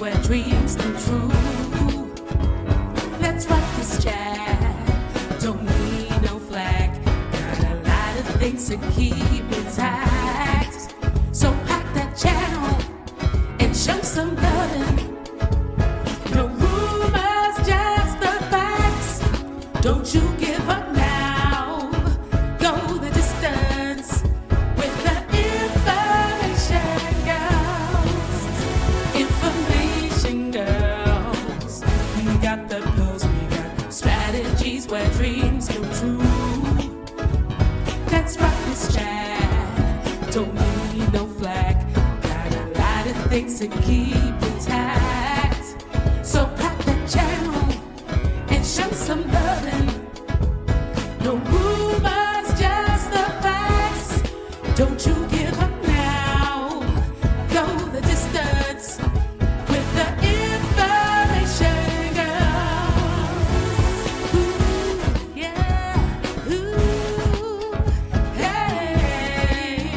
where dreams come true. Let's rock this chat. Don't need no flag. Got a lot of things to keep intact. So pack that channel and show some loving. No rumors, just the facts. Don't you give up now. Go the distance with the information girls. Information girls. We got the pills, we got strategies where dreams come true. Let's rock this chat. Don't need no flag. Got a lot of things to keep intact. So pack that channel and show some loving. No rumors, just the facts. Don't you give up now. Go the distance with the information girls. Ooh, yeah, ooh, hey.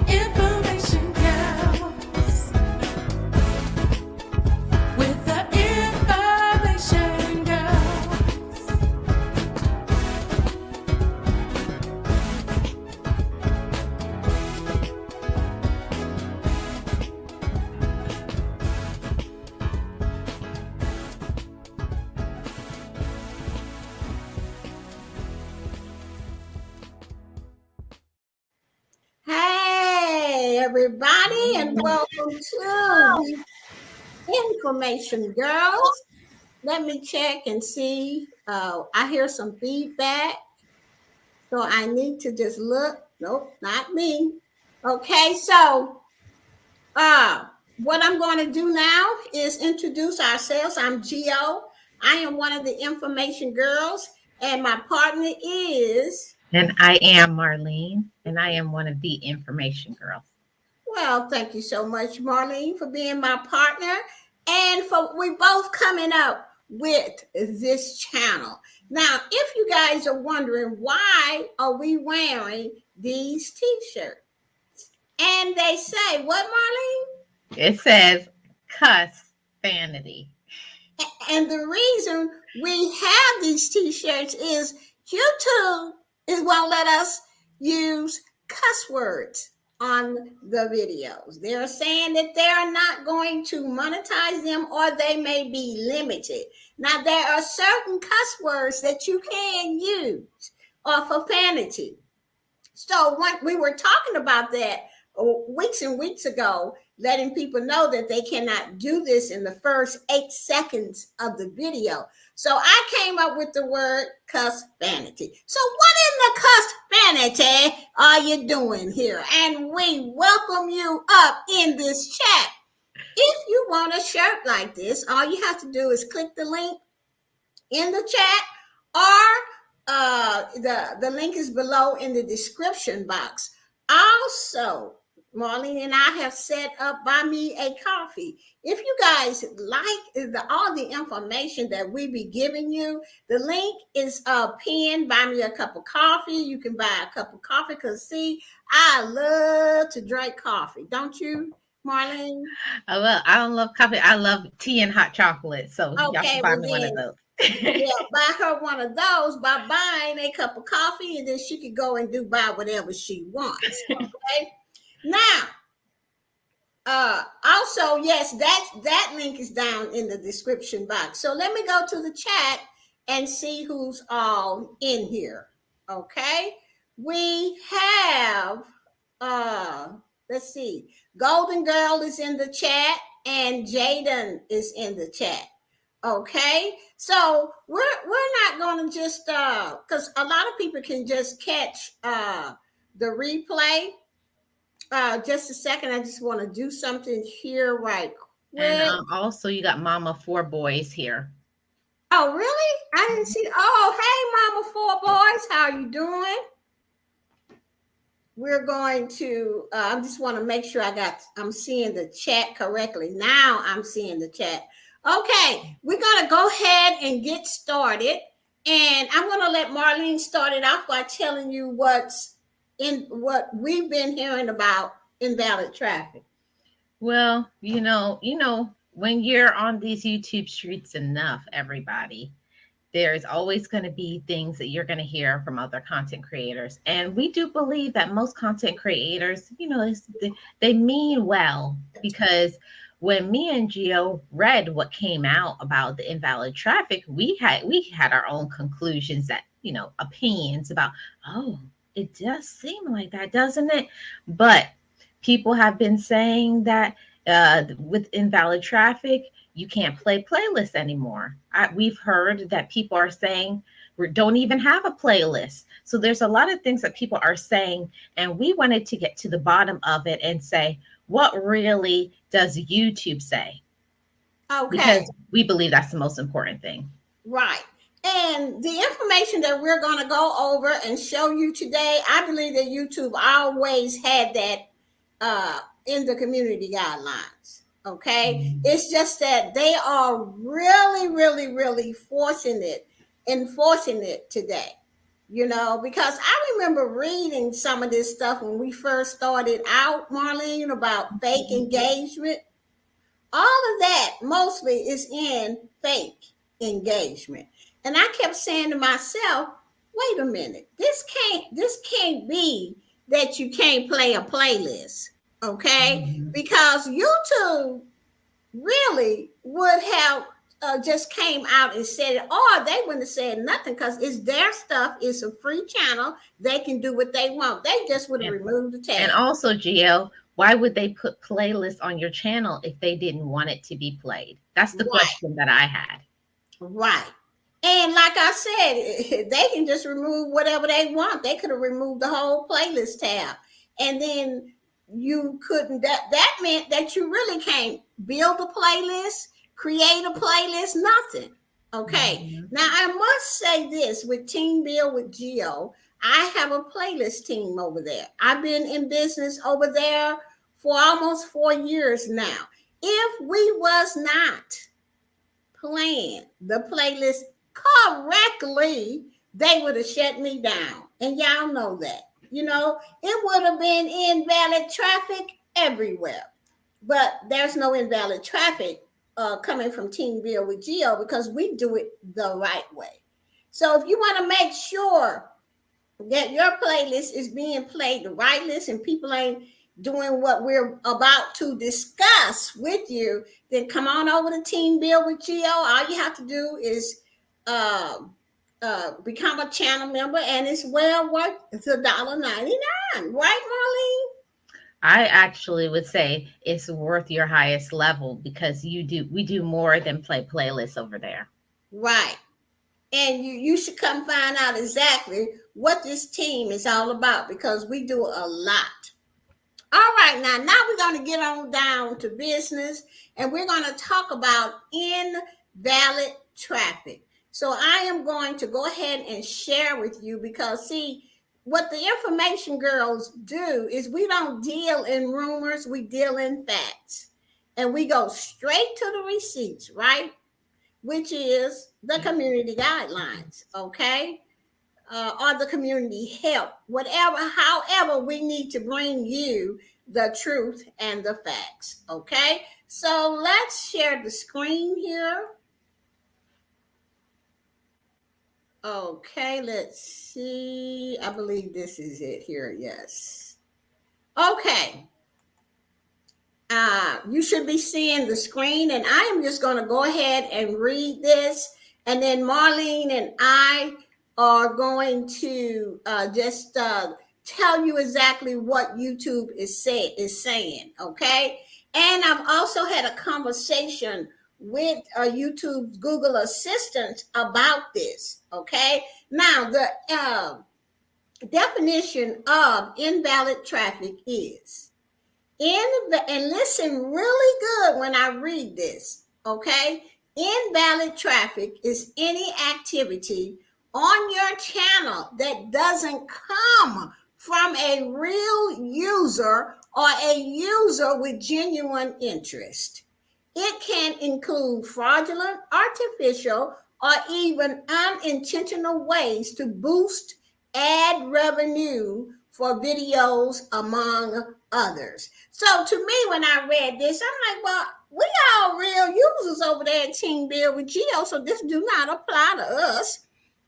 Information girls. With the information girls. Hey, everybody, and welcome to Information Girls. Let me check and see. I hear some feedback, so I need to just look. Nope, not me. Okay, so what I'm going to do now is introduce ourselves. I'm Gio. I am one of the Information Girls, and my partner is. And I am Marlene, and I am one of the information girls. Well, thank you so much, Marlene, for being my partner and for we both coming up with this channel. Now, if you guys are wondering why are we wearing these t-shirts? And they say, what, Marlene? It says cuss vanity. And the reason we have these t-shirts is YouTube won't let us use cuss words on the videos. They're saying that they're not going to monetize them or they may be limited. Now, there are certain cuss words that you can use for profanity. So when we were talking about that weeks and weeks ago, letting people know that they cannot do this in the first 8 seconds of the video. So I came up with the word cuss vanity. So what in the cuss vanity are you doing here? And we welcome you up in this chat. If you want a shirt like this, all you have to do is click the link in the chat, or the link is below in the description box. Also, Marlene and I have set up Buy Me a Coffee. If you guys like all the information that we be giving you, the link is pinned. Buy me a cup of coffee. You can buy a cup of coffee because, see, I love to drink coffee. Don't you, Marlene? I don't love coffee. I love tea and hot chocolate. So y'all can buy me one of those. Yeah, buy her one of those by buying a cup of coffee, and then she could go and buy whatever she wants. Okay. Now, also, yes, that link is down in the description box. So let me go to the chat and see who's all in here. Okay. We have, let's see, Golden Girl is in the chat and Jaden is in the chat. Okay. So we're not going to just, because a lot of people can just catch the replay. Just a second. I just want to do something here right quick. And also, you got Mama 4 Boys here. Oh, really? I didn't see. Oh, hey, Mama 4 Boys. How are you doing? We're going to, I just want to make sure I'm seeing the chat correctly. Now I'm seeing the chat. Okay, we're going to go ahead and get started. And I'm going to let Marlene start it off by telling you what we've been hearing about invalid traffic. Well, when you're on these YouTube streets enough, everybody, there's always going to be things that you're going to hear from other content creators. And we do believe that most content creators, they mean well, because when me and Gio read what came out about the invalid traffic, we had our own conclusions, that, opinions about, oh, it does seem like that, doesn't it? But people have been saying that with invalid traffic, you can't play playlists anymore. We've heard that people are saying we don't even have a playlist. So there's a lot of things that people are saying, and we wanted to get to the bottom of it and say, what really does YouTube say? Okay. Because we believe that's the most important thing. Right. And the information that we're going to go over and show you today, I believe that YouTube always had that in the community guidelines. Okay. Mm-hmm. It's just that they are really, really, really enforcing it today. Because I remember reading some of this stuff when we first started out, Marlene, about fake engagement. All of that mostly is in fake engagement. And I kept saying to myself, wait a minute, this can't be that you can't play a playlist, okay? Mm-hmm. Because YouTube really would have just came out and said it, or they wouldn't have said nothing, because it's their stuff. It's a free channel. They can do what they want. They just would have removed the tag. And also, Gio, why would they put playlists on your channel if they didn't want it to be played? That's the question that I had. Right. And like I said, they can just remove whatever they want. They could have removed the whole playlist tab. And then you couldn't, that meant that you really can't build a playlist, create a playlist, nothing. Okay. Mm-hmm. Now I must say this, with Team Build with Gio, I have a playlist team over there. I've been in business over there for almost 4 years now. If we was not playing the playlist correctly, they would have shut me down. And y'all know that. It would have been invalid traffic everywhere. But there's no invalid traffic coming from Team Build with Gio, because we do it the right way. So if you want to make sure that your playlist is being played the right list and people ain't doing what we're about to discuss with you, then come on over to Team Build with Gio. All you have to do is become a channel member, and it's well worth $1.99, right, Marlene? I actually would say it's worth your highest level, because we do more than play playlists over there. Right. And you should come find out exactly what this team is all about, because we do a lot. All right, now we're going to get on down to business, and we're going to talk about invalid traffic. So I am going to go ahead and share with you, because see, what the information girls do is we don't deal in rumors, we deal in facts. And we go straight to the receipts, right? Which is the community guidelines, okay? Or the community help, however we need to bring you the truth and the facts, okay? So let's share the screen here. Okay, let's see. I believe this is it here, yes. Okay. You should be seeing the screen, and I am just going to go ahead and read this, and then Marlene and I are going to just tell you exactly what YouTube is saying, okay? And I've also had a conversation with YouTube's Google Assistant about this, okay? Now, the definition of invalid traffic is, and listen really good when I read this, okay? Invalid traffic is any activity on your channel that doesn't come from a real user or a user with genuine interest. It can include fraudulent, artificial, or even unintentional ways to boost ad revenue for videos, among others. So to me, when I read this, I'm like, well, we all real users over there at Team Build with Geo, so this do not apply to us.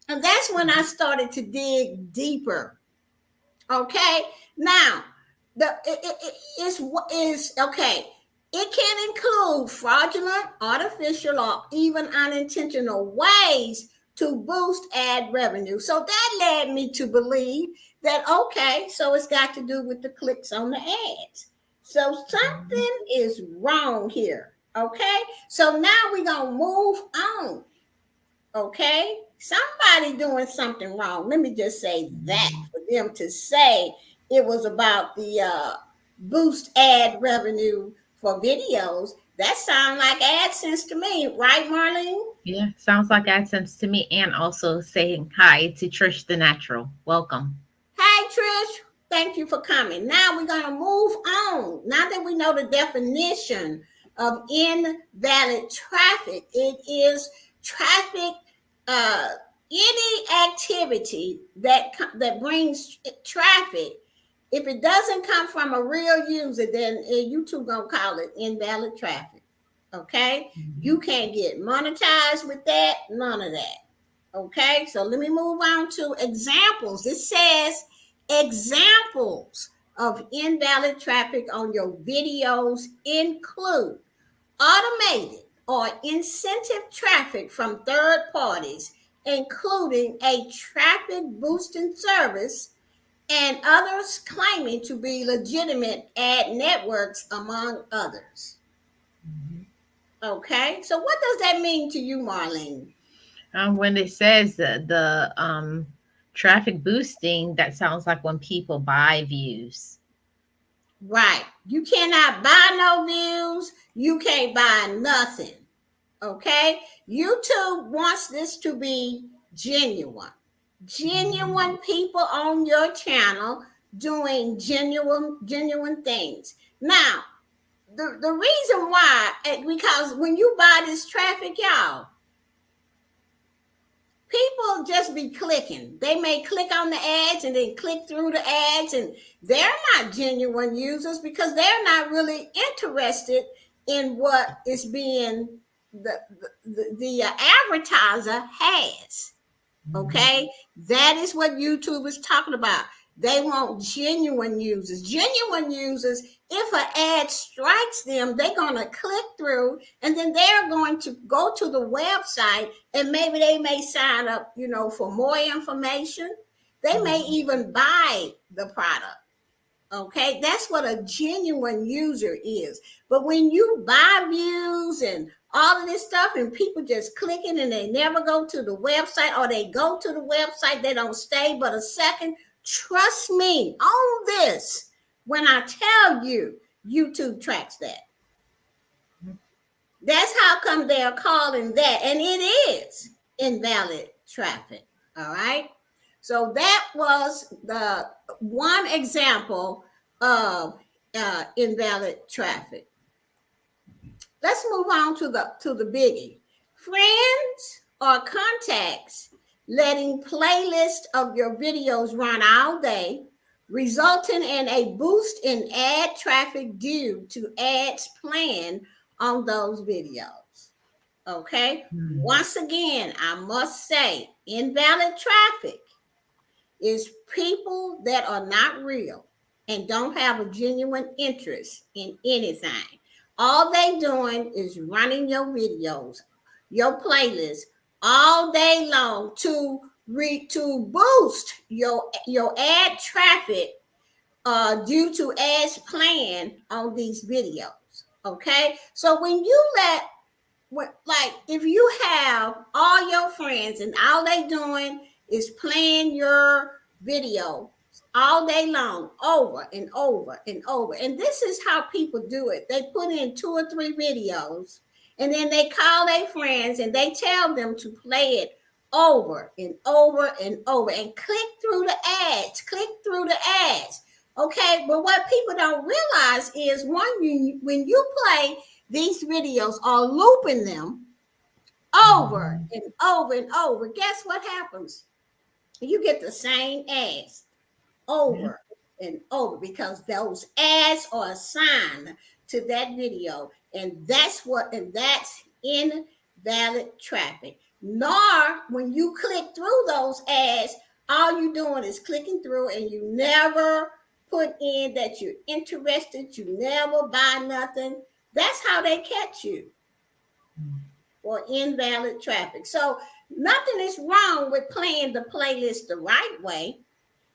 And that's when I started to dig deeper. Okay, now is okay. It can include fraudulent, artificial, or even unintentional ways to boost ad revenue. So that led me to believe that okay, so it's got to do with the clicks on the ads. So something is wrong here. Okay, so now we're gonna move on. Okay, somebody doing something wrong. Let me just say that for them to say it was about the boost ad revenue for videos, that sounds like AdSense to me, right, Marlene? Yeah, sounds like AdSense to me. And also saying hi to Trish the Natural. Welcome. Hi, Trish. Thank you for coming. Now we're going to move on. Now that we know the definition of invalid traffic, it is traffic, any activity that brings traffic. If it doesn't come from a real user, then YouTube gonna call it invalid traffic. Okay, you can't get monetized with that. None of that. Okay, so let me move on to examples. It says examples of invalid traffic on your videos include automated or incentive traffic from third parties, including a traffic boosting service and others claiming to be legitimate ad networks, among others. Okay, so what does that mean to you, Marlene? When it says the traffic boosting, that sounds like when people buy views. Right. You cannot buy no views. You can't buy nothing. Okay. YouTube wants this to be genuine. Genuine people on your channel doing genuine things. Now, the reason why, because when you buy this traffic, y'all, people just be clicking. They may click on the ads and then click through the ads, and they're not genuine users because they're not really interested in what is being the advertiser has. Okay, that is what YouTube is talking about. They want genuine users. Genuine users, if an ad strikes them, they're going to click through and then they're going to go to the website and maybe they may sign up, for more information. They may even buy the product. Okay, that's what a genuine user is. But when you buy views and all of this stuff and people just clicking and they never go to the website, or they go to the website, they don't stay but a second, trust me on this when I tell you YouTube tracks that. That's how come they're calling that, and it is invalid traffic. All right, so that was the one example of invalid traffic. Let's move on to the biggie. Friends or contacts letting playlists of your videos run all day, resulting in a boost in ad traffic due to ads planned on those videos. Okay. Once again, I must say, invalid traffic is people that are not real and don't have a genuine interest in anything. All they doing is running your videos, your playlist all day long to boost your ad traffic due to ads planned on these videos. Okay, so when you like if you have all your friends and all they doing is playing your video all day long over and over and over, and this is how people do it. They put in 2 or 3 videos and then they call their friends and they tell them to play it over and over and over and click through the ads. Okay, but what people don't realize is when you play these videos or looping them over and over and over, guess what happens? You get the same ads over and over, because those ads are assigned to that video, and that's invalid traffic. Nor when you click through those ads, all you're doing is clicking through, and you never put in that you're interested, you never buy nothing. That's how they catch you, for invalid traffic. So nothing is wrong with playing the playlist the right way.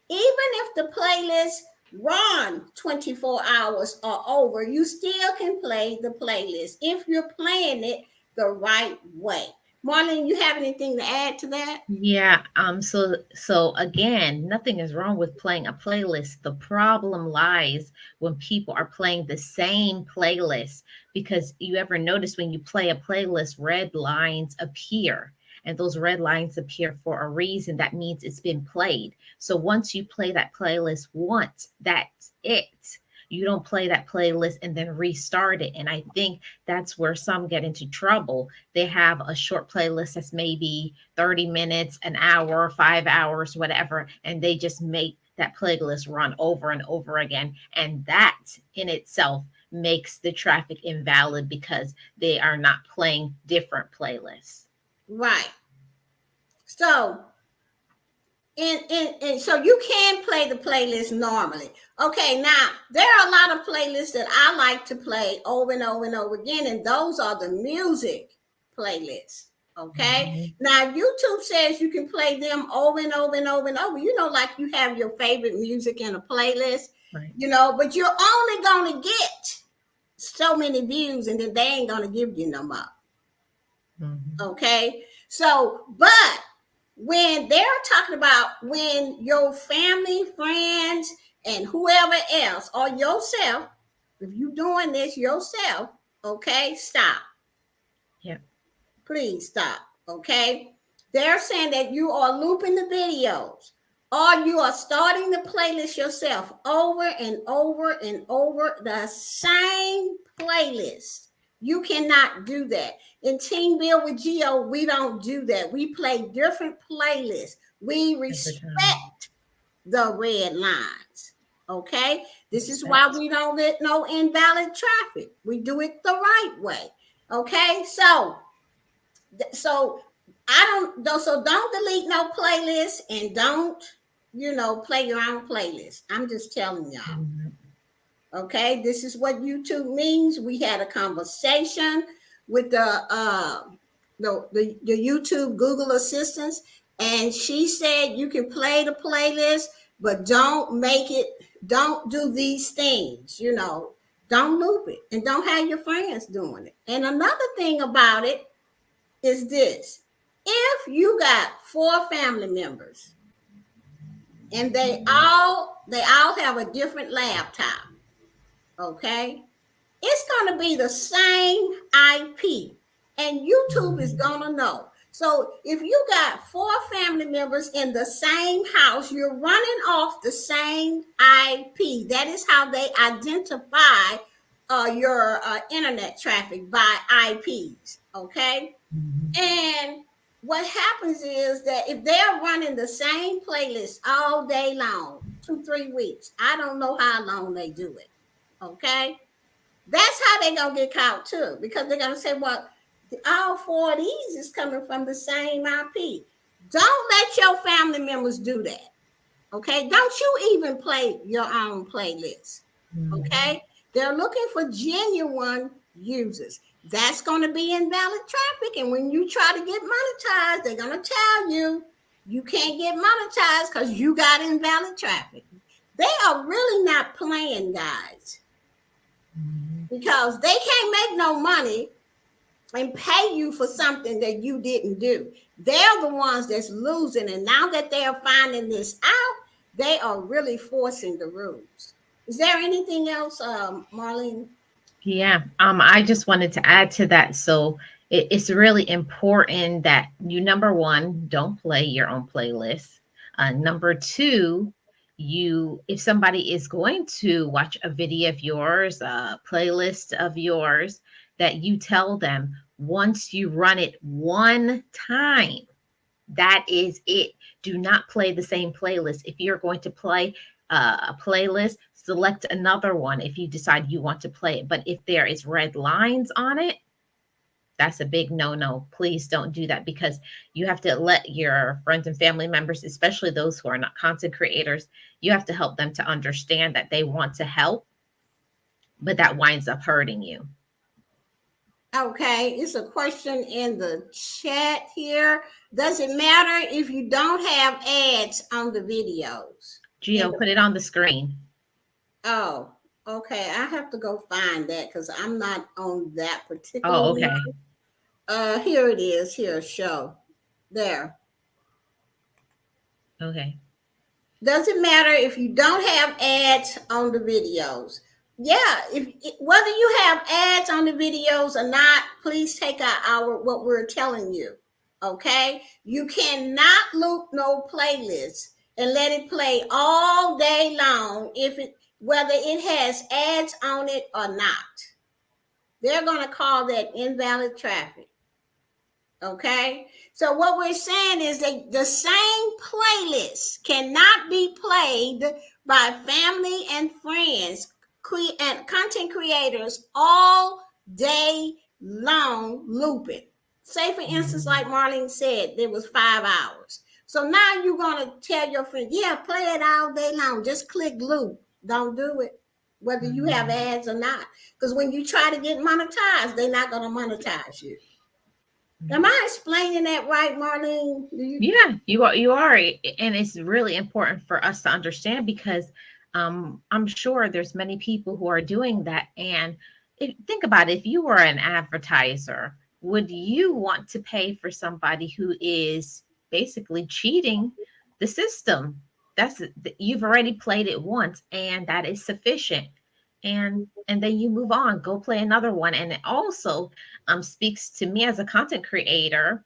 Even if the playlist run 24 hours or over, you still can play the playlist if you're playing it the right way. Marlene, you have anything to add to that? Yeah, so again, nothing is wrong with playing a playlist. The problem lies when people are playing the same playlist, because you ever notice when you play a playlist, red lines appear. And those red lines appear for a reason. That means it's been played. So once you play that playlist once, that's it. You don't play that playlist and then restart it. And I think that's where some get into trouble. They have a short playlist that's maybe 30 minutes, an hour, 5 hours, whatever, and they just make that playlist run over and over again. And that in itself makes the traffic invalid, because they are not playing different playlists. Right. So, and so you can play the playlist normally. Okay, now there are a lot of playlists that I like to play over and over and over again, and those are the music playlists. Okay. Now YouTube says you can play them over and over and over and over. Like you have your favorite music in a playlist, Right. But you're only gonna get so many views, and then they ain't gonna give you no more. Okay. So, but when they're talking about when your family, friends, and whoever else, or yourself, if you're doing this yourself, okay, stop. Yeah. Please stop. Okay. They're saying that you are looping the videos, or you are starting the playlist yourself over and over and over, the same playlist. You cannot do that. In Team Build with Geo, we don't do that. We play different playlists. We respect the red lines. Okay? This is why we don't get no invalid traffic. We do it the right way. Okay? So don't delete no playlist, and don't, play your own playlist. I'm just telling y'all. Okay, this is what YouTube means. We had a conversation with the YouTube Google assistants, and she said you can play the playlist, but don't do these things, don't loop it, and don't have your friends doing it. And another thing about it is this: if you got 4 family members and they all have a different laptop, okay, it's going to be the same IP, and YouTube is going to know. So if you got 4 family members in the same house, you're running off the same IP. That is how they identify your internet traffic, by IPs, okay? And what happens is that if they're running the same playlist all day long, 2-3 weeks, I don't know how long they do it, okay? That's how they're going to get caught too, because they're going to say, well, all 4 of these is coming from the same IP. Don't let your family members do that, okay? Don't you even play your own playlist, okay? They're looking for genuine users. That's going to be invalid traffic, and when you try to get monetized, they're going to tell you you can't get monetized because you got invalid traffic. They are really not playing, guys, because they can't make no money and pay you for something that you didn't do. They're the ones that's losing, and now that they're finding this out, they are really forcing the rules. Is there anything else, Marlene? Yeah, I just wanted to add to that. So it's really important that you, number one, don't play your own playlist. Number two, if somebody is going to watch a video of yours, a playlist of yours, that you tell them once you run it one time, that is it. Do not play the same playlist. If you're going to play a playlist, select another one if you decide you want to play it. But if there is red lines on it, that's a big no-no. Please don't do that, because you have to let your friends and family members, especially those who are not content creators, you have to help them to understand that they want to help, but that winds up hurting you. Okay, it's a question in the chat here. Does it matter if you don't have ads on the videos? Gio, put it on the screen. Oh, okay. I have to go find that because I'm not on that particular Oh, okay. one. Here it is. Here, show. There. Okay. Does it matter if you don't have ads on the videos? Yeah, whether you have ads on the videos or not, please take out what we're telling you. Okay, you cannot loop no playlist and let it play all day long whether it has ads on it or not. They're going to call that invalid traffic. Okay, so what we're saying is that the same playlist cannot be played by family and friends and content creators all day long looping. Say, for instance, like Marlene said, there was 5 hours. So now you're going to tell your friend, yeah, play it all day long. Just click loop. Don't do it, whether you have ads or not. Because when you try to get monetized, they're not going to monetize you. Am I explaining that right, Marlene? Yeah, you are, and it's really important for us to understand, because I'm sure there's many people who are doing that. And think about it, if you were an advertiser, would you want to pay for somebody who is basically cheating the system? You've already played it once, and that is sufficient. And then you move on, go play another one. And it also speaks to me as a content creator.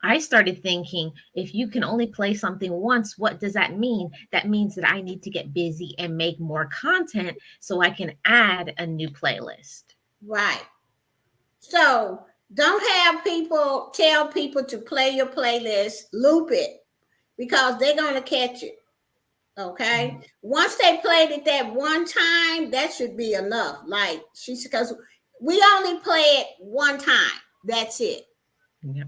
I started thinking, if you can only play something once, what does that mean? That means that I need to get busy and make more content so I can add a new playlist. Right. So don't have people tell people to play your playlist, loop it, because they're going to catch it. Okay. Once they played it that one time, that should be enough. Like because we only play it one time. That's it. Yep.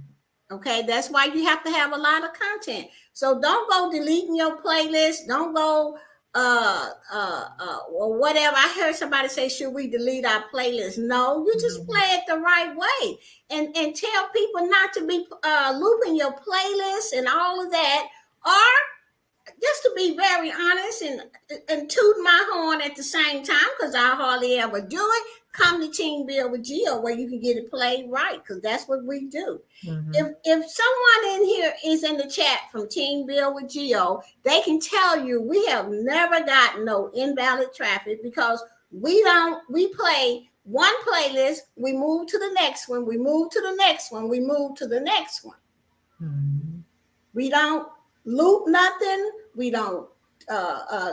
Okay, that's why you have to have a lot of content. So don't go deleting your playlist. Don't go or whatever. I heard somebody say, should we delete our playlist? No, you just play it the right way. And tell people not to be looping your playlist and all of that. Or just to be very honest and toot my horn at the same time, because I hardly ever do it, come to Team Build with Gio, where you can get it played right, because that's what we do. Mm-hmm. If someone in here is in the chat from Team Build with Gio, they can tell you we have never gotten no invalid traffic, because we play one playlist, we move to the next one, we move to the next one, we move to the next one. Mm-hmm. We don't loop nothing. We don't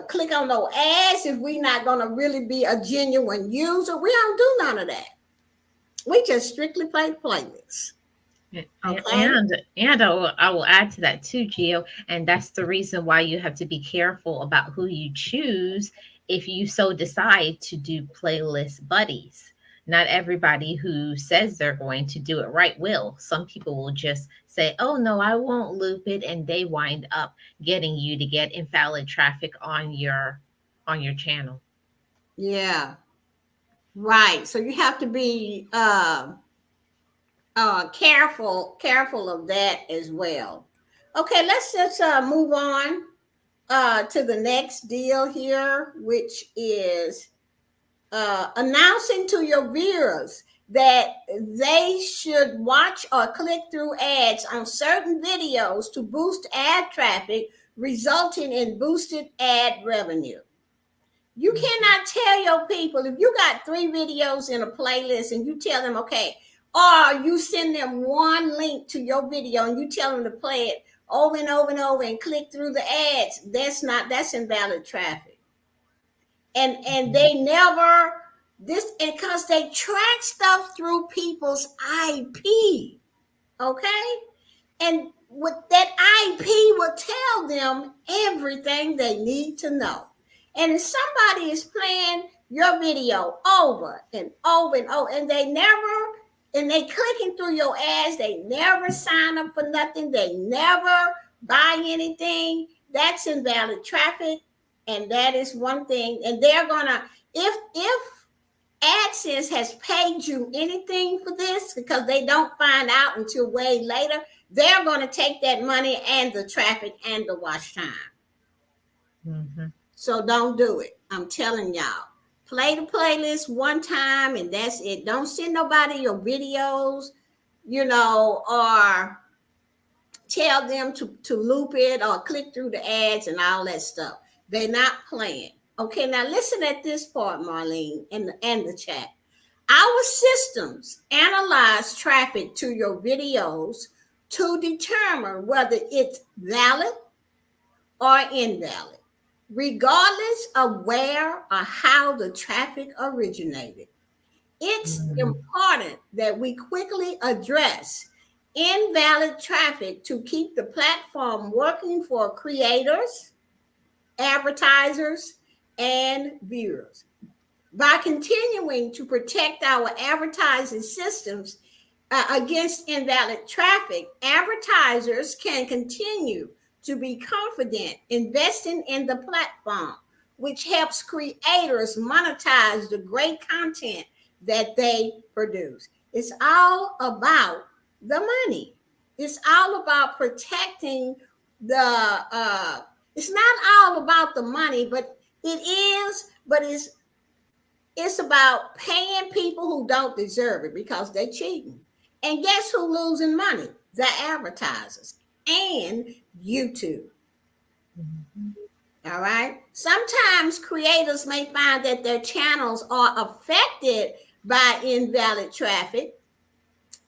click on no ads if we're not going to really be a genuine user. We don't do none of that. We just strictly play playlists. Okay. And I will add to that too, Gio. And that's the reason why you have to be careful about who you choose if you so decide to do playlist buddies. Not everybody who says they're going to do it right will. Some people will just say, oh, no, I won't loop it. And they wind up getting you to get invalid traffic on your channel. Yeah. Right. So you have to be careful of that as well. Okay, let's just move on to the next deal here, which is announcing to your viewers that they should watch or click through ads on certain videos to boost ad traffic, resulting in boosted ad revenue. You cannot tell your people, if you got 3 videos in a playlist and you tell them, okay, or you send them one link to your video and you tell them to play it over and over and over and click through the ads, that's invalid traffic. And they never, because they track stuff through people's IP, okay? And with that IP will tell them everything they need to know. And if somebody is playing your video over and over and over, and they clicking through your ads, they never sign up for nothing, they never buy anything, that's invalid traffic. And that is one thing. And they're gonna, if AdSense has paid you anything for this, because they don't find out until way later, they're going to take that money and the traffic and the watch time. Mm-hmm. So don't do it. I'm telling y'all. Play the playlist one time and that's it. Don't send nobody your videos, or tell them to loop it or click through the ads and all that stuff. They're not playing. Okay, now listen at this part, Marlene, and the chat. Our systems analyze traffic to your videos to determine whether it's valid or invalid, regardless of where or how the traffic originated. It's important that we quickly address invalid traffic to keep the platform working for creators, advertisers, and viewers. By continuing to protect our advertising systems against invalid traffic, advertisers can continue to be confident investing in the platform, which helps creators monetize the great content that they produce. It's all about the money. It's all about protecting it's not all about the money, but it's about paying people who don't deserve it because they're cheating. And guess who losing money? The advertisers and YouTube. Mm-hmm. All right. Sometimes creators may find that their channels are affected by invalid traffic,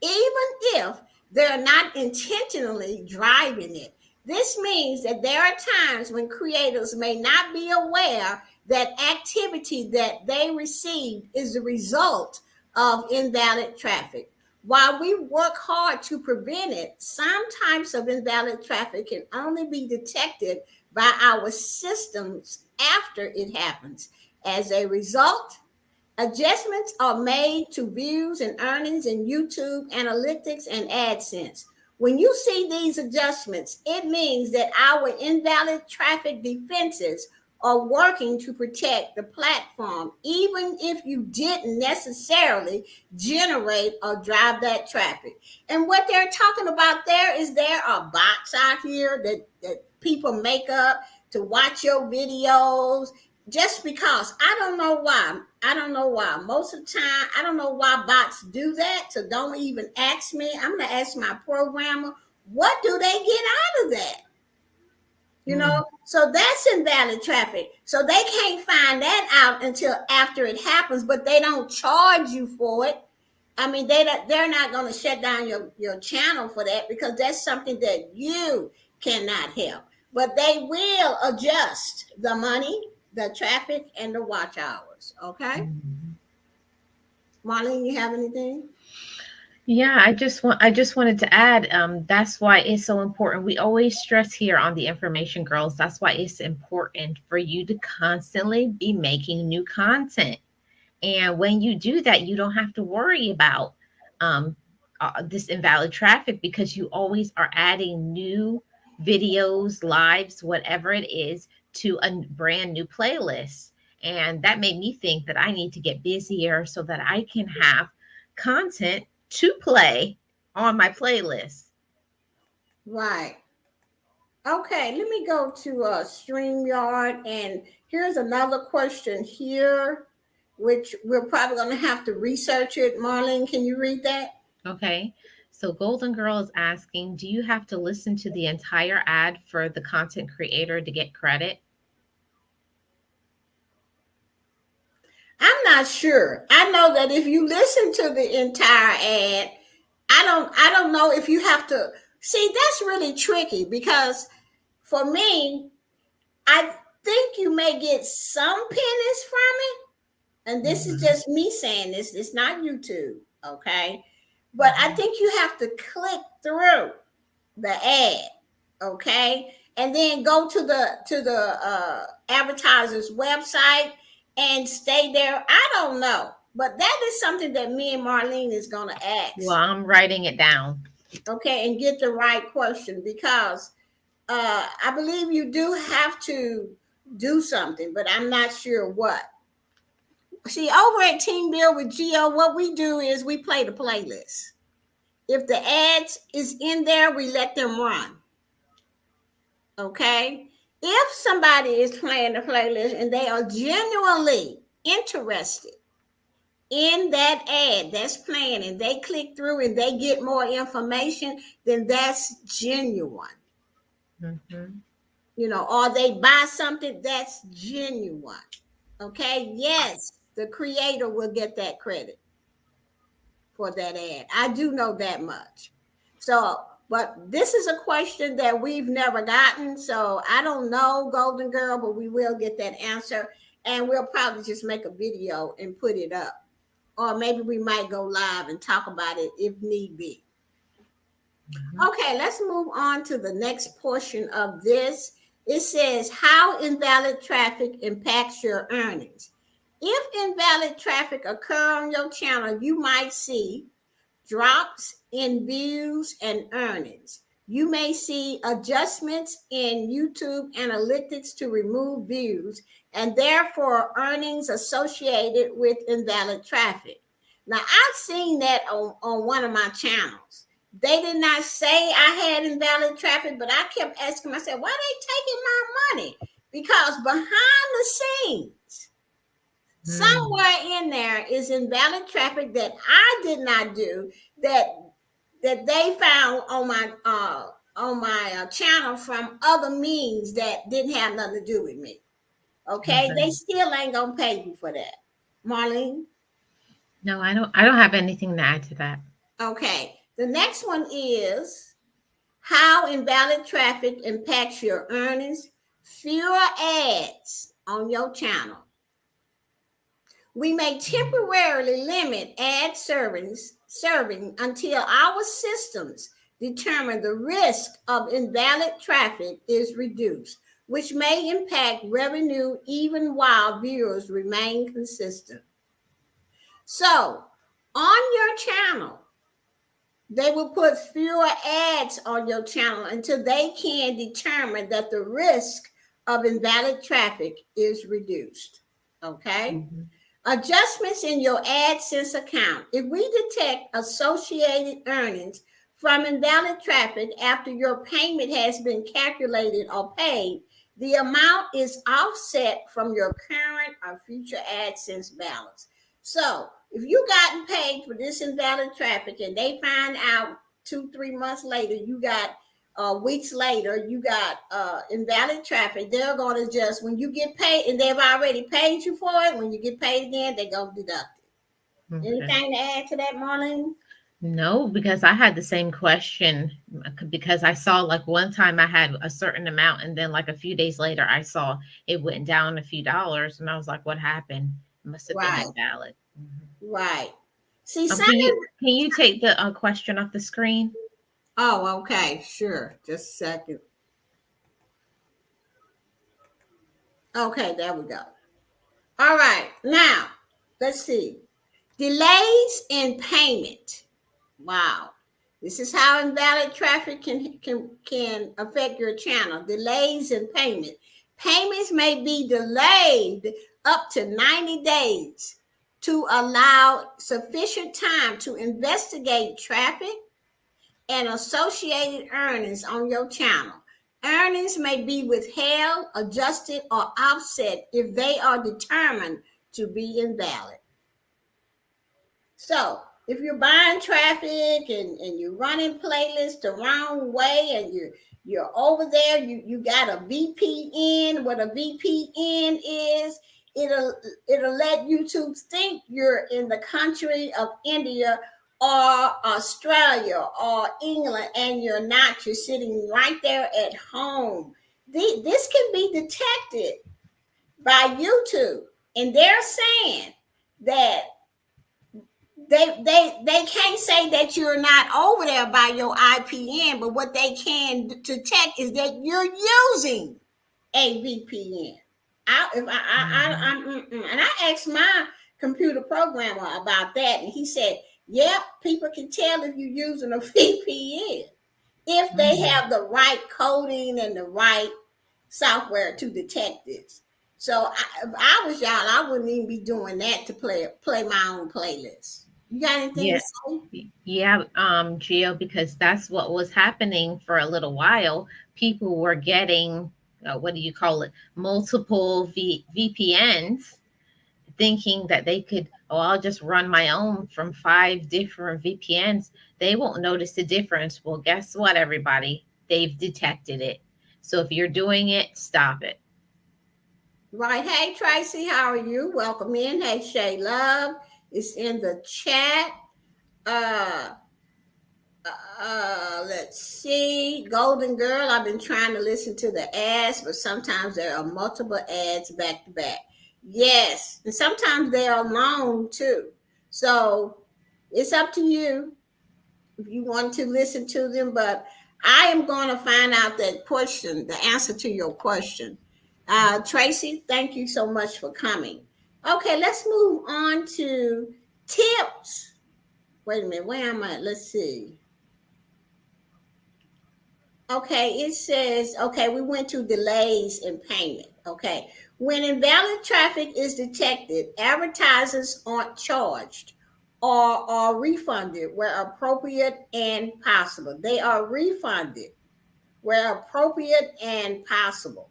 even if they're not intentionally driving it. This means that there are times when creators may not be aware that activity that they received is the result of invalid traffic. While we work hard to prevent it, some types of invalid traffic can only be detected by our systems after it happens. As a result, adjustments are made to views and earnings in YouTube analytics and AdSense. When you see these adjustments, it means that our invalid traffic defenses are working to protect the platform, even if you didn't necessarily generate or drive that traffic. And what they're talking about there are bots out here that people make up to watch your videos just because. I don't know why. Most of the time, I don't know why bots do that. So don't even ask me. I'm going to ask my programmer, what do they get out of that? So that's invalid traffic. So they can't find that out until after it happens, but they don't charge you for it. I mean, they're not going to shut down your channel for that because that's something that you cannot help. But they will adjust the money, the traffic, and the watch hours. Okay. Mm-hmm. Marlene, you have anything? Yeah, I just wanted to add, that's why it's so important. We always stress here on the Information Girls. That's why it's important for you to constantly be making new content. And when you do that, you don't have to worry about this invalid traffic because you always are adding new videos, lives, whatever it is, to a brand new playlist. And that made me think that I need to get busier so that I can have content to play on my playlist. Right. Okay, let me go to StreamYard, and here's another question here, which we're probably going to have to research it. Marlene, can you read that? Okay. So Golden Girl is asking, do you have to listen to the entire ad for the content creator to get credit? I'm not sure. I know that if you listen to the entire ad, I don't know if you have to. See, that's really tricky because for me, I think you may get some pennies from it. And this is just me saying this. It's not YouTube, okay? But I think you have to click through the ad, okay? and then go to the advertiser's website and stay there. I don't know, but that is something that me and Marlene is going to ask. Well, I'm writing it down. Okay, and get the right question, because I believe you do have to do something, but I'm not sure what. See, over at Team Build with Geo, what we do is we play the playlist. If the ads is in there, we let them run. Okay? If somebody is playing the playlist and they are genuinely interested in that ad that's playing and they click through and they get more information, then that's genuine. Mm-hmm. You know, or they buy something, that's genuine. Okay? Yes, the creator will get that credit for that ad. I do know that much. So, but this is a question that we've never gotten. So I don't know, Golden Girl, but we will get that answer. And we'll probably just make a video and put it up. Or maybe we might go live and talk about it if need be. Mm-hmm. Okay, let's move on to the next portion of this. It says how invalid traffic impacts your earnings. If invalid traffic occur on your channel, you might see drops in views and earnings. You may see adjustments in YouTube analytics to remove views and therefore earnings associated with invalid traffic. Now, I've seen that on one of my channels. They did not say I had invalid traffic, but I kept asking myself, why are they taking my money? Because behind the scenes, somewhere in there is invalid traffic that I did not do, that they found on my channel from other means that didn't have nothing to do with me. Okay, they still ain't gonna pay you for that, Marlene. No, I don't have anything to add to that. Okay, the next one is how invalid traffic impacts your earnings. Fewer ads on your channel. We may temporarily limit ad serving until our systems determine the risk of invalid traffic is reduced, which may impact revenue even while viewers remain consistent. So, on your channel, they will put fewer ads on your channel until they can determine that the risk of invalid traffic is reduced. Okay? Mm-hmm. Adjustments in your AdSense account. If we detect associated earnings from invalid traffic after your payment has been calculated or paid, the amount is offset from your current or future AdSense balance. So if you gotten paid for this invalid traffic and they find out 2-3 months later, you got weeks later, you got invalid traffic, they're going to just, when you get paid, and they've already paid you for it, when you get paid again, they're going to deduct it. Okay. Anything to add to that, Marlene? No, because I had the same question, because I saw like one time I had a certain amount and then like a few days later I saw it went down a few dollars and I was like, what happened? It must have been invalid. Mm-hmm. Right. See, can you take the question off the screen? Oh, okay, sure. Just a second. Okay, there we go. All right, now let's see. Delays in payment. Wow, this is how invalid traffic can affect your channel. Delays in payment. Payments may be delayed up to 90 days to allow sufficient time to investigate traffic and associated earnings on your channel. Earnings may be withheld, adjusted, or offset if they are determined to be invalid. So if you're buying traffic and you're running playlists the wrong way and you're over there, you got a VPN. What a VPN is, it'll let YouTube think you're in the country of India or Australia or England, and you're not. You're sitting right there at home. This can be detected by YouTube, and they're saying that they can't say that you're not over there by your IPN, but what they can detect is that you're using a VPN. Mhm. And I asked my computer programmer about that, and he said, "Yep, people can tell if you're using a VPN if they Mhm. have the right coding and the right software to detect this." So if I was y'all, I wouldn't even be doing that to play my own playlist. You got anything to Yeah. say? Yeah, Geo, because that's what was happening for a little while. People were getting, what do you call it, multiple VPNs, thinking that they could, oh, I'll just run my own from 5 different VPNs. They won't notice the difference. Well, guess what, everybody? They've detected it. So if you're doing it, stop it. Right. Hey, Tracy, how are you? Welcome in. Hey, Shay Love is in the chat. Uh, let's see. Golden Girl, I've been trying to listen to the ads, but sometimes there are multiple ads back to back. Yes. And sometimes they are long too. So it's up to you if you want to listen to them, but I am going to find out that question, the answer to your question. Tracy, thank you so much for coming. Okay, let's move on to tips. Wait a minute, where am I? Let's see. Okay, it says, okay, we went to delays in payment. Okay, when invalid traffic is detected, advertisers aren't charged or are refunded where appropriate and possible. They are refunded where appropriate and possible.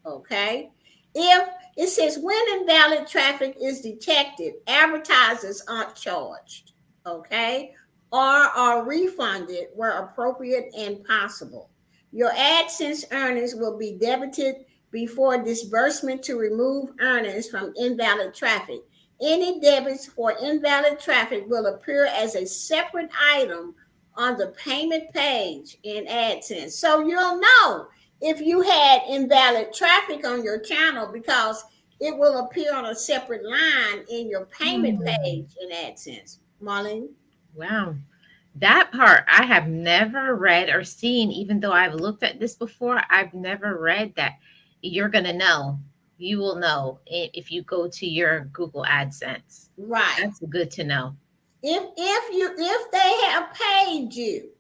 Okay. If it says when invalid traffic is detected, advertisers aren't charged. Okay. Or are refunded where appropriate and possible. Your AdSense earnings will be debited before disbursement to remove earnings from invalid traffic. Any debits for invalid traffic will appear as a separate item on the payment page in AdSense. So you'll know if you had invalid traffic on your channel because it will appear on a separate line in your payment Hmm. page in AdSense. Marlene? Wow. That part I have never read or seen, even though I've looked at this before. I've never read that. You're going to know. You will know if you go to your Google AdSense. Right. That's good to know. If they have paid you,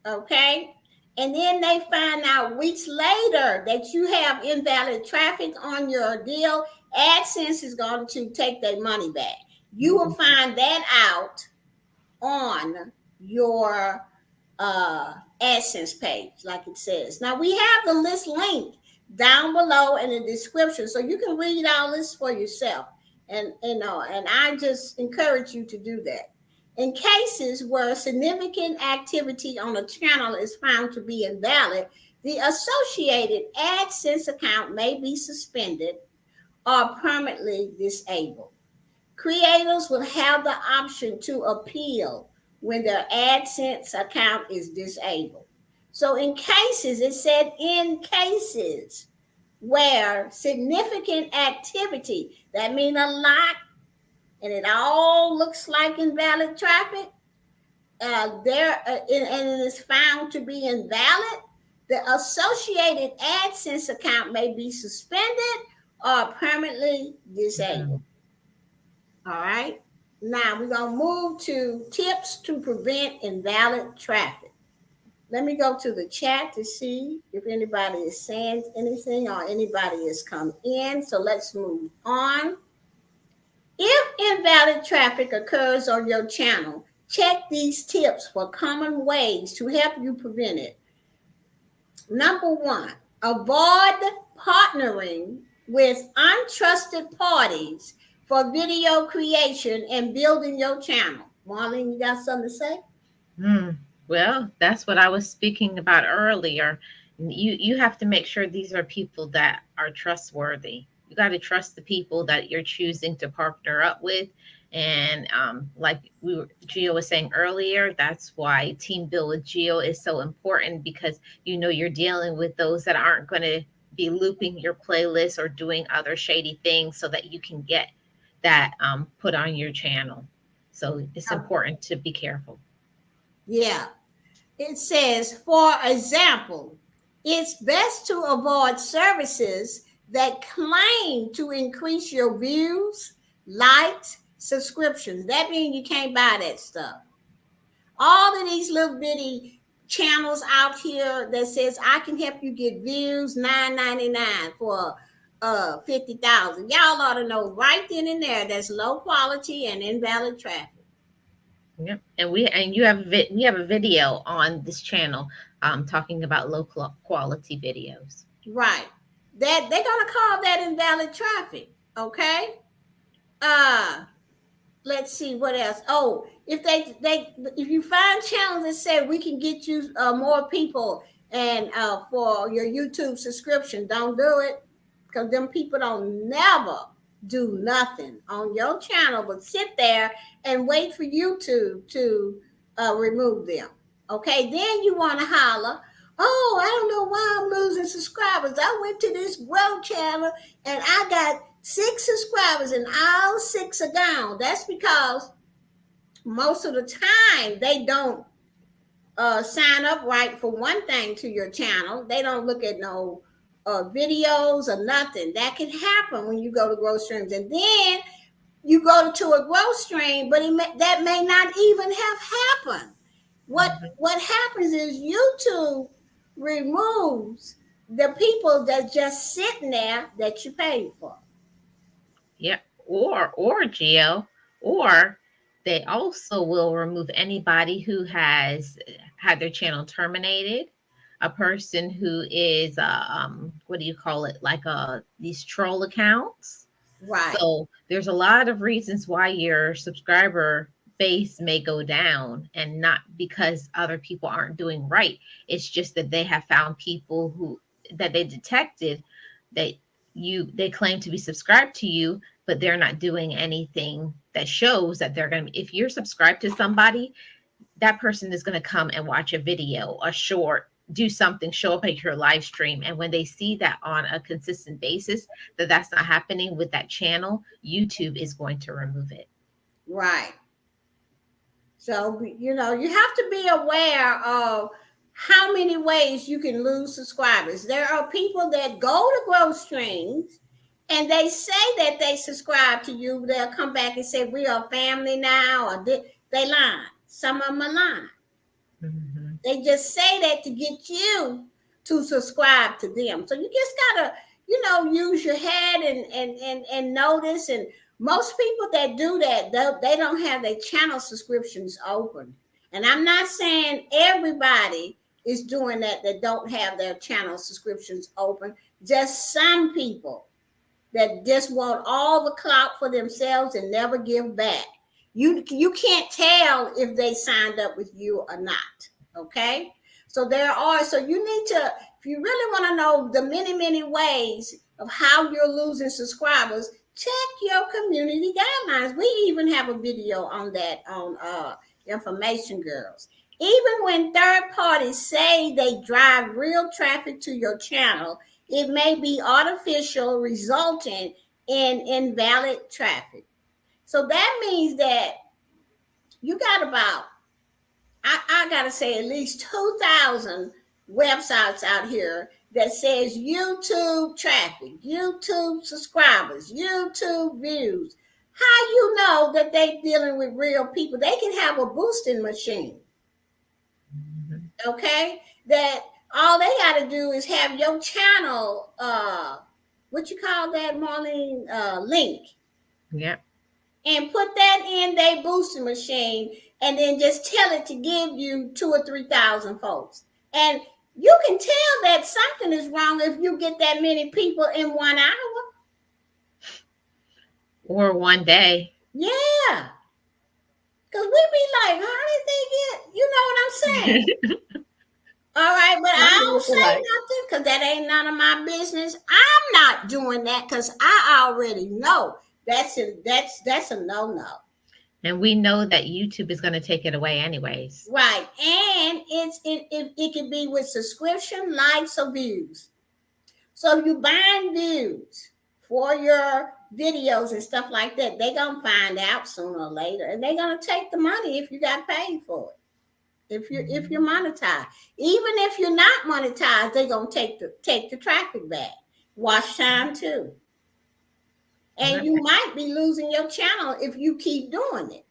okay, and then they find out weeks later that you have invalid traffic on your deal, AdSense is going to take their money back. You will Mhm. find that out on your AdSense page, like it says. Now we have the list link down below in the description, so you can read all this for yourself. And and I just encourage you to do that. In cases where significant activity on a channel is found to be invalid, the associated AdSense account may be suspended or permanently disabled. Creators will have the option to appeal when their AdSense account is disabled. So, in cases, it said in cases where significant activity, that means a lot, and it all looks like invalid traffic, and it is found to be invalid, the associated AdSense account may be suspended or permanently disabled. Mhm. All right. Now we're going to move to tips to prevent invalid traffic. Let me go to the chat to see if anybody is saying anything or anybody has come in. So let's move on. If invalid traffic occurs on your channel, check these tips for common ways to help you prevent it. Number one, avoid partnering with untrusted parties for video creation and building your channel. Marlene, you got something to say? Mm. Well, that's what I was speaking about earlier. You have to make sure these are people that are trustworthy. You got to trust the people that you're choosing to partner up with. And like Gio was saying earlier, that's why Team Build with Gio is so important, because you're dealing with those that aren't going to be looping your playlist or doing other shady things, so that you can get that put on your channel. So it's important to be careful. Yeah. It says, for example, it's best to avoid services that claim to increase your views, likes, subscriptions. That means you can't buy that stuff. All of these little bitty channels out here that says I can help you get views, $9.99 for 50,000. Y'all ought to know right then and there that's low quality and invalid traffic. Yep. And you have we have a video on this channel talking about low quality videos. Right. That they're gonna call that invalid traffic. Okay. Uh let's see what else. Oh, if you find channels that say we can get you more people and for your YouTube subscription, don't do it, because them people don't never do nothing on your channel but sit there and wait for YouTube to remove them. Okay, then you want to holler, oh, I don't know why I'm losing subscribers. I went to this growth channel and I got 6 subscribers and all 6 are gone. That's because most of the time they don't sign up right for one thing to your channel. They don't look at no videos or nothing. That can happen when you go to growth streams. And then you go to a growth stream, but that may not even have happened. What happens is YouTube removes the people that's just sitting there that you paid for. Yeah, or Geo, or they also will remove anybody who has had their channel terminated, a person who is what do you call it, like these troll accounts. Right. So there's a lot of reasons why your subscriber base may go down, and not because other people aren't doing right. It's just that they have found people that they detected that they claim to be subscribed to you, but they're not doing anything that shows that they're going to. If you're subscribed to somebody, that person is going to come and watch a video, a short, do something, show up at your live stream. And when they see that on a consistent basis, that's not happening with that channel, YouTube is going to remove it. Right. So, you have to be aware of how many ways you can lose subscribers. There are people that go to growth streams and they say that they subscribe to you. They'll come back and say, we are family now, or they lie. Some of them are lying. Mm-hmm. They just say that to get you to subscribe to them. So you just gotta, use your head and notice. And most people that do that, they don't have their channel subscriptions open. And I'm not saying everybody is doing that don't have their channel subscriptions open. Just some people that just want all the clout for themselves and never give back. You can't tell if they signed up with you or not. Okay? So you need to, if you really want to know the many, many ways of how you're losing subscribers, check your community guidelines. We even have a video on that on Information Girls. Even when third parties say they drive real traffic to your channel, it may be artificial, resulting in invalid traffic. So that means that you got about, I got to say, at least 2,000 websites out here that says YouTube traffic, YouTube subscribers, YouTube views. How you know that they're dealing with real people? They can have a boosting machine. Okay? That all they got to do is have your channel, what you call that, Marlene, link. Yep. And put that in their boosting machine, and then just tell it to give you 2,000 or 3,000 folks. And you can tell that something is wrong if you get that many people in 1 hour. Or one day. Yeah. Because we be like, how did they get, you know what I'm saying? All right, but I don't say nothing because that ain't none of my business. I'm not doing that because I already know that's a no-no. And we know that YouTube is going to take it away anyways. Right. And it can be with subscription, likes, or views. So if you buying views for your videos and stuff like that, they're gonna find out sooner or later, and they're gonna take the money if you got paid for it. If you're monetized, even if you're not monetized, they're gonna take the traffic back. Watch time too, and you might be losing your channel if you keep doing it.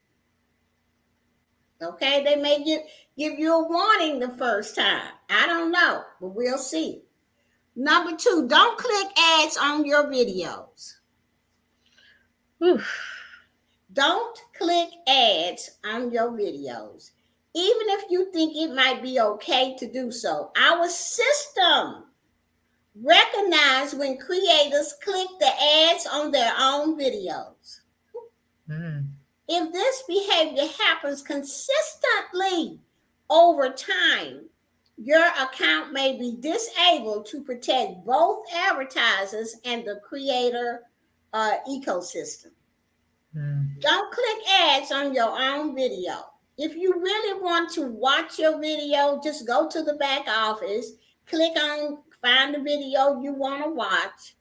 Okay, they may give you a warning the first time. I don't know, but we'll see. Number 2, don't click ads on your videos. Oof. Don't click ads on your videos, even if you think it might be okay to do so. Our system recognize when creators click the ads on their own videos. If this behavior happens consistently over time, your account may be disabled to protect both advertisers and the creator ecosystem. Don't click ads on your own video. If you really want to watch your video, just go to the back office, find the video you want to watch.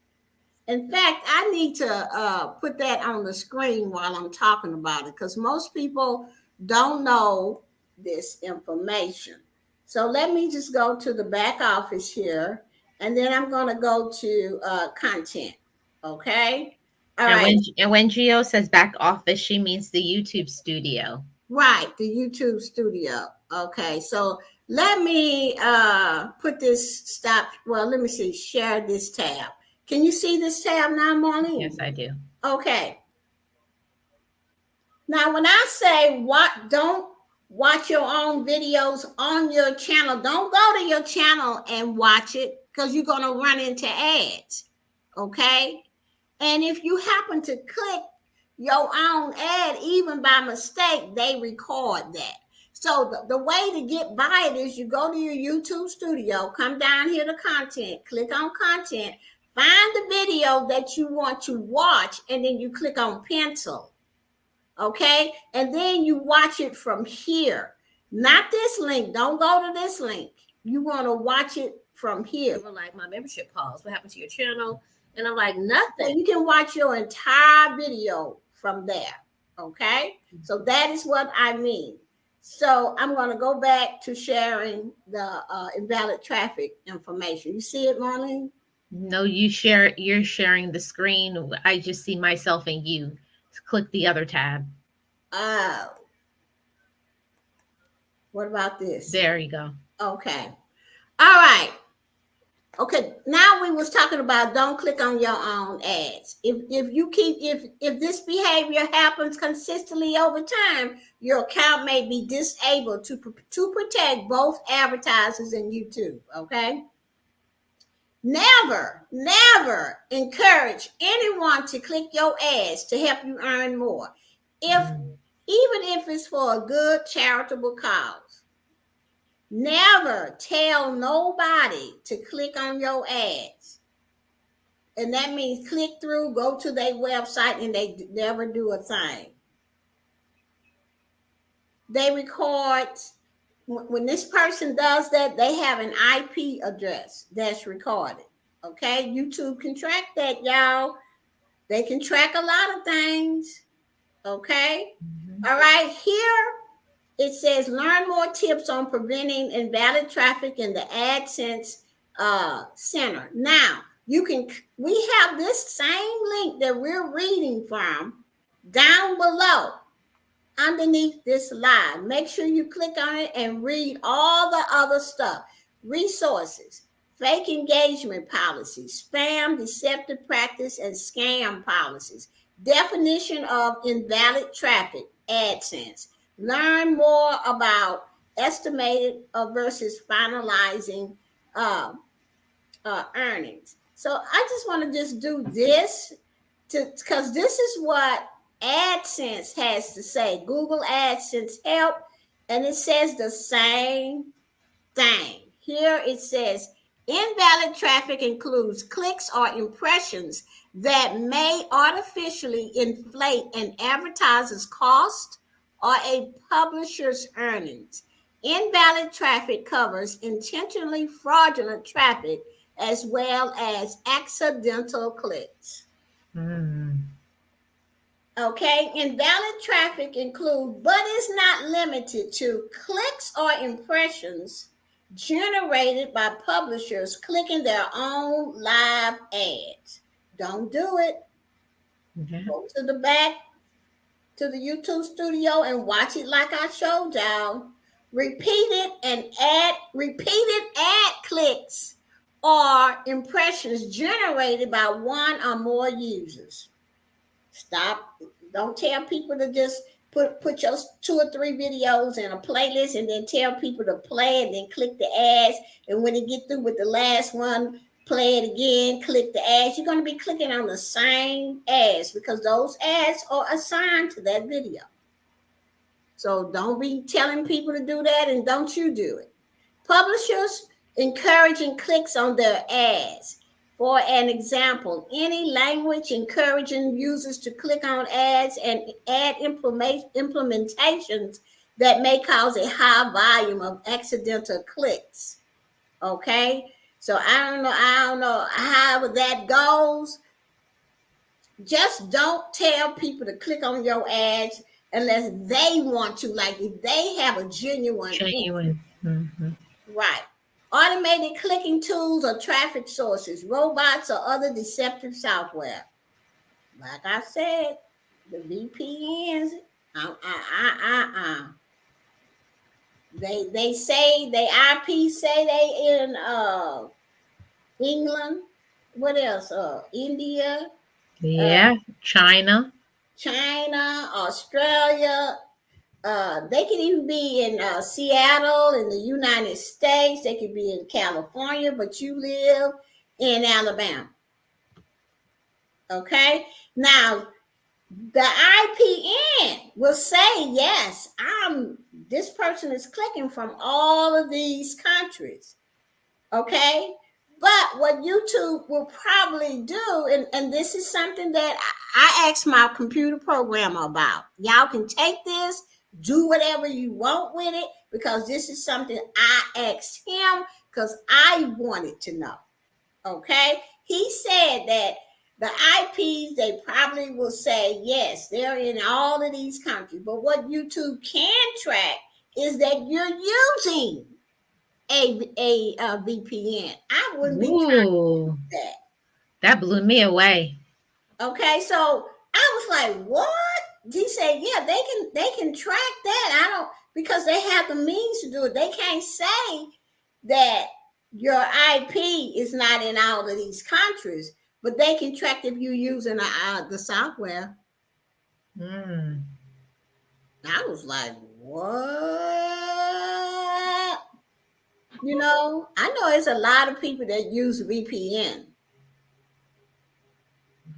In fact, I need to put that on the screen while I'm talking about it, because most people don't know this information. So let me just go to the back office here, and then I'm going to go to content. Okay. All right. When Gio says back office, she means the YouTube studio. Right, the YouTube studio. Okay, so let me put this let me see, share this tab. Can you see this tab now, Marlene? Yes, I do. Okay. Now, when I say don't watch your own videos on your channel, don't go to your channel and watch it, because you're going to run into ads. Okay? And if you happen to click your own ad, even by mistake, they record that. So the way to get by it is you go to your YouTube studio, come down here to content, click on content, find the video that you want to watch, and then you click on pencil. Okay? And then you watch it from here. Not this link. Don't go to this link. You want to watch it from here. Like, my membership calls, what happened to your channel? And I'm like, nothing. So you can watch your entire video from there. Okay? So that is what I mean. So I'm going to go back to sharing the invalid traffic information. You see it, Marlene? No, you're sharing the screen. I just see myself and you. Click the other tab. Oh. What about this? There you go. Okay. All right. Okay, now we was talking about don't click on your own ads. If this behavior happens consistently over time, your account may be disabled to protect both advertisers and YouTube. Okay. Never encourage anyone to click your ads to help you earn more, even if it's for a good charitable cause. Never tell nobody to click on your ads. And that means click through, go to their website, and they never do a thing. They record. When this person does that, they have an IP address that's recorded. Okay? YouTube can track that, y'all. They can track a lot of things. Okay? All right, here it says learn more tips on preventing invalid traffic in the AdSense center. Now, we have this same link that we're reading from down below underneath this live. Make sure you click on it and read all the other stuff. Resources, fake engagement policies, spam, deceptive practice, and scam policies. Definition of invalid traffic, AdSense. Learn more about estimated versus finalizing earnings. So I just want to just do this because this is what AdSense has to say. Google AdSense help, and it says the same thing. Here it says invalid traffic includes clicks or impressions that may artificially inflate an advertiser's cost or a publisher's earnings. Invalid traffic covers intentionally fraudulent traffic as well as accidental clicks. Mm. Okay, invalid traffic include, but is not limited to, clicks or impressions generated by publishers clicking their own live ads. Don't do it. Yeah. Go to the back to the YouTube studio and watch it like I showed y'all. Repeated ad clicks or impressions generated by one or more users. Stop. Don't tell people to just put your 2 or 3 videos in a playlist and then tell people to play and then click the ads. And when you get through with the last one, play it again, click the ads. You're going to be clicking on the same ads because those ads are assigned to that video. So don't be telling people to do that, and don't you do it. Publishers encouraging clicks on their ads. For an example, any language encouraging users to click on ads and ad implementations that may cause a high volume of accidental clicks. Okay, so I don't know how that goes. Just don't tell people to click on your ads unless they want to, like if they have a genuine Mm-hmm. right. Automated clicking tools or traffic sources, robots or other deceptive software. Like I said, the VPNs, They say they IP say they in England. What else? India, Yeah. China. China, Australia. They can even be in Seattle in the United States. They could be in California, but you live in Alabama. Okay. Now, the IPN will say, yes, this person is clicking from all of these countries. Okay. But what YouTube will probably do, and this is something that I asked my computer programmer about. Y'all can take this, do whatever you want with it, because this is something I asked him because I wanted to know. Okay. He said that the IPs, they probably will say, yes, they're in all of these countries. But what YouTube can track is that you're using a VPN. I wouldn't be trying to do that. That blew me away. Okay, so I was like, what? He said, yeah, they can track that. I don't, because they have the means to do it. They can't say that your IP is not in all of these countries, but they can track if you're using the software. Mm. I was like, what? You know, I know there's a lot of people that use VPN.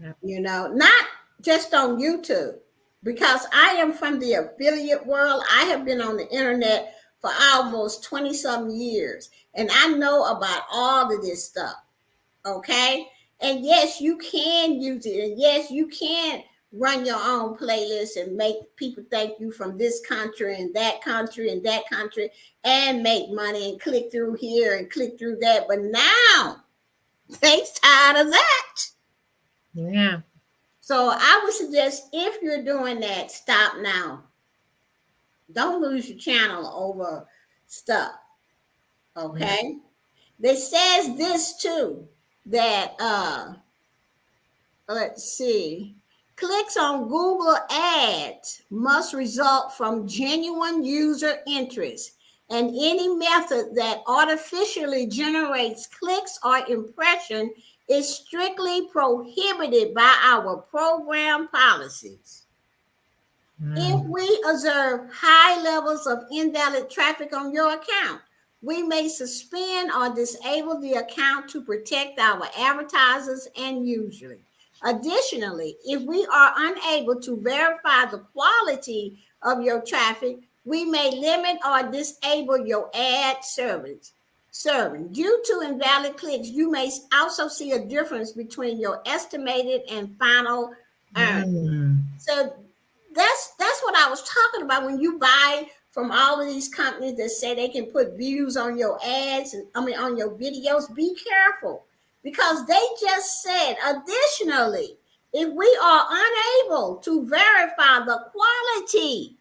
Yep. You know, not just on YouTube, because I am from the affiliate world. I have been on the internet for almost 20 some years, and I know about all of this stuff. Okay. And yes, you can use it. And yes, you can run your own playlist and make people thank you from this country and that country and that country and make money and click through here and click through that. But now they tired of that. Yeah. So I would suggest, if you're doing that, stop now. Don't lose your channel over stuff. Okay. They says this too, that let's see, clicks on Google ads must result from genuine user interest, and any method that artificially generates clicks or impression is strictly prohibited by our program policies. If we observe high levels of invalid traffic on your account, we may suspend or disable the account to protect our advertisers and users. Additionally, if we are unable to verify the quality of your traffic, we may limit or disable your ad service. Due to invalid clicks, you may also see a difference between your estimated and final earnings. So that's what I was talking about. When you buy from all of these companies that say they can put views on your ads, on your videos, be careful, because they just said, additionally, if we are unable to verify the quality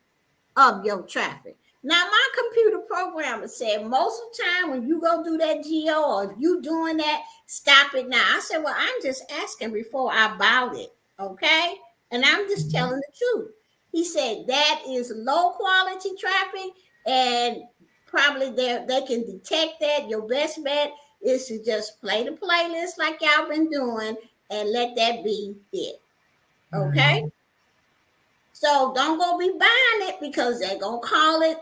of your traffic. Now, my computer programmer said most of the time when you go do that geo or if you doing that, stop it now. I said, well, I'm just asking before I bought it, okay? And I'm just telling the truth. He said that is low quality traffic, and probably they can detect that. Your best bet is to just play the playlist like y'all been doing and let that be it, okay? So don't go be buying it because they're gonna call it.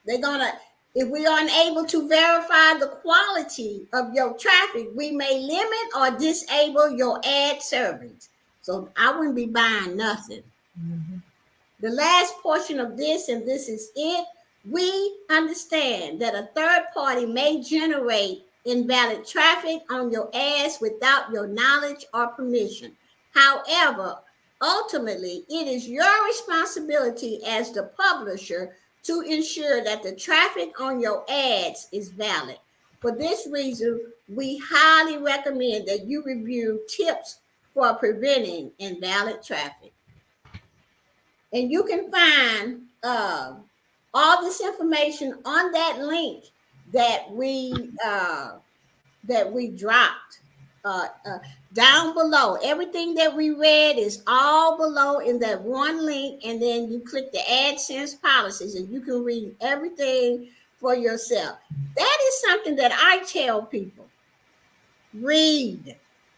They're gonna, if we are unable to verify the quality of your traffic, we may limit or disable your ad servings. So I wouldn't be buying nothing. The last portion of this, and this is it, we understand that a third party may generate invalid traffic on your ads without your knowledge or permission. However, ultimately, it is your responsibility as the publisher to ensure that the traffic on your ads is valid. For this reason, we highly recommend that you review tips for preventing invalid traffic. And you can find all this information on that link that we dropped down below. Everything that we read is all below in that one link, and then you click the AdSense policies, and you can read everything for yourself. That is something that I tell people: read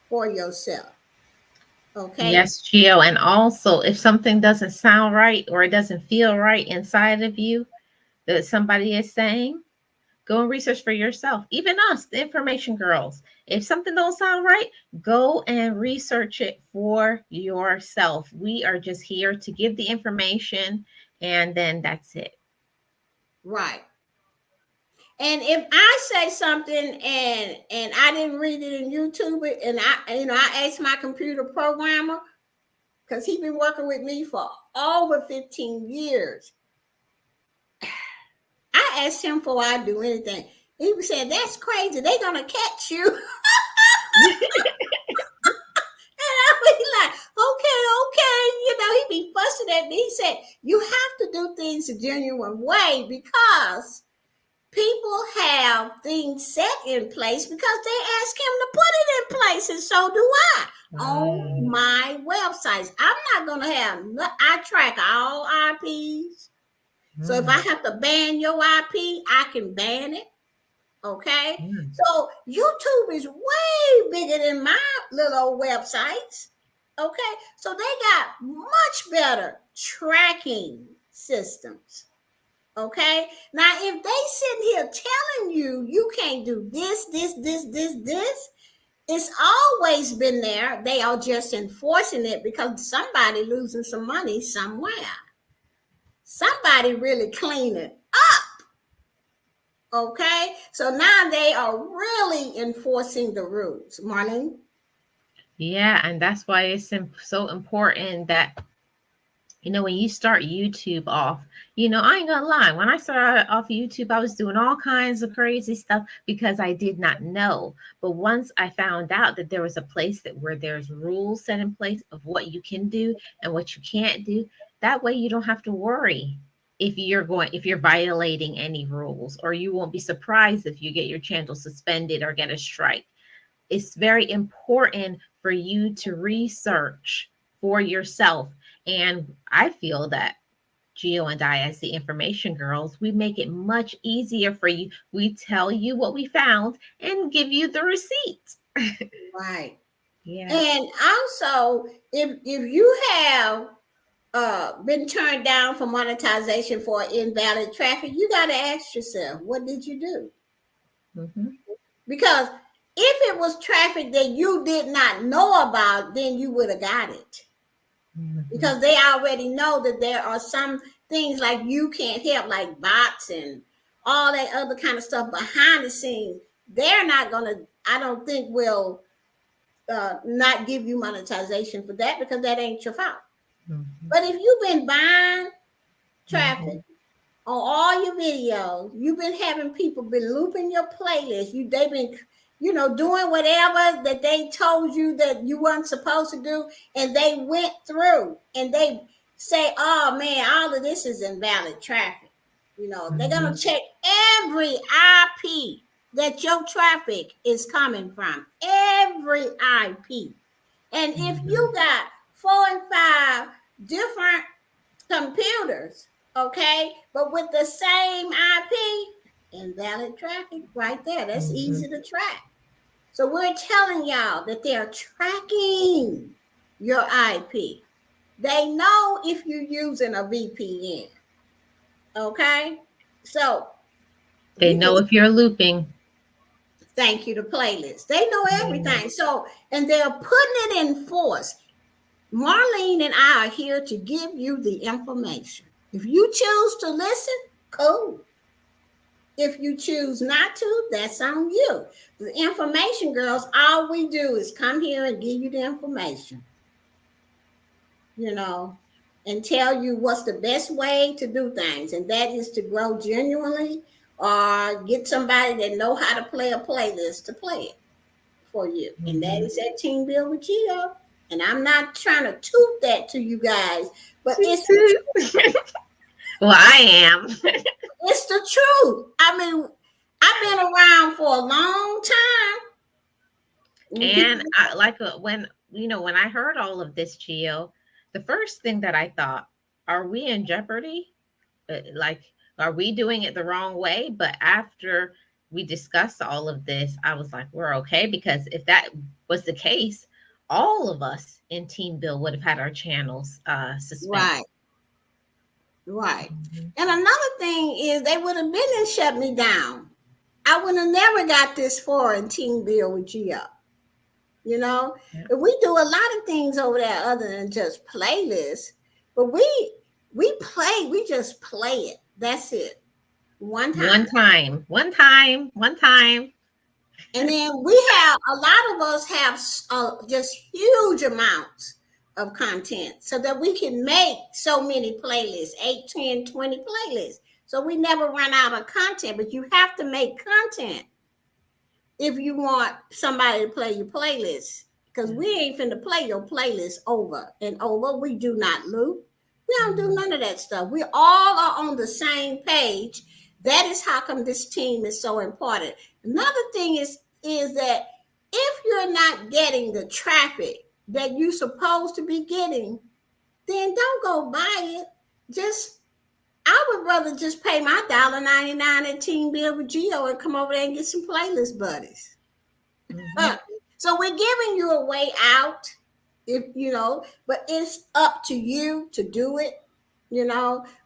for yourself. Okay. Yes, Gio. And also, if something doesn't sound right or it doesn't feel right inside of you that somebody is saying, go and research for yourself. Even us, the information girls. If something don't sound right, go and research it for yourself. We are just here to give the information, and then that's it. Right. And if I say something and I didn't read it in YouTube, and I asked my computer programmer, because he's been working with me for over 15 years. I asked him before I do anything. He was saying, that's crazy. They're gonna catch you. And I be like, okay. He be fussing at me. He said, you have to do things a genuine way because people have things set in place because they ask him to put it in place, and so do I on my websites. I'm not going to have, I track all IPs. So if I have to ban your IP, I can ban it. Okay. So YouTube is way bigger than my little old websites. Okay. So they got much better tracking systems. Okay. Now, if they sitting here telling you can't do this, it's always been there. They are just enforcing it because somebody losing some money somewhere. Somebody really clean it up. Okay. So now they are really enforcing the rules. Marlene? Yeah, and that's why it's so important that, when you start YouTube off, I ain't gonna lie. When I started off YouTube, I was doing all kinds of crazy stuff because I did not know. But once I found out that there was a place where there's rules set in place of what you can do and what you can't do, that way you don't have to worry if you're violating any rules, or you won't be surprised if you get your channel suspended or get a strike. It's very important for you to research for yourself. And I feel that Gio and I, as the information girls, we make it much easier for you. We tell you what we found and give you the receipt. Right. Yeah. And also, if you have been turned down for monetization for invalid traffic, you got to ask yourself, what did you do? Because if it was traffic that you did not know about, then you would have got it. Because they already know that there are some things like you can't help, like bots and all that other kind of stuff behind the scenes. They're not going to, I don't think, will not give you monetization for that because that ain't your fault. But if you've been buying traffic on all your videos, you've been having people been looping your playlist, they've been doing whatever that they told you that you weren't supposed to do, and they went through and they say, oh man, all of this is invalid traffic. They're going to check every IP that your traffic is coming from, every IP. And if you got 4 and 5 different computers, okay, but with the same IP, invalid traffic right there. That's easy to track. So we're telling y'all that they're tracking your IP. They know if you're using a VPN. Okay? So They know if you're looping. Thank you to playlists. They know everything. So, and they're putting it in force. Marlene and I are here to give you the information. If you choose to listen, cool. If you choose not to, that's on you. The information, girls, all we do is come here and give you the information, and tell you what's the best way to do things. And that is to grow genuinely, or get somebody that know how to play a playlist to play it for you. And that is at Team Build with Gio. And I'm not trying to toot that to you guys, but it's well, I am. It's the truth. I mean, I've been around for a long time. And when I heard all of this, Gio, the first thing that I thought, are we in jeopardy? Are we doing it the wrong way? But after we discussed all of this, I was like, we're okay. Because if that was the case, all of us in Team Bill would have had our channels suspended. Right. And another thing is they would have been and shut me down. I would have never got this far in Team Bill with Gio. Yeah. We do a lot of things over there other than just playlists, but we just play it. That's it. One time. And then we have, a lot of us have just huge amounts of content so that we can make so many playlists, 8, 10, 20 playlists. So we never run out of content, but you have to make content if you want somebody to play your playlist, because we ain't finna play your playlist over and over. We do not loop. We don't do none of that stuff. We all are on the same page. That is how come this team is so important. Another thing is that if you're not getting the traffic that you're supposed to be getting, then don't go buy it. I would rather just pay my $1.99 at Team Build with Gio and come over there and get some playlist buddies. So we're giving you a way out, but it's up to you to do it,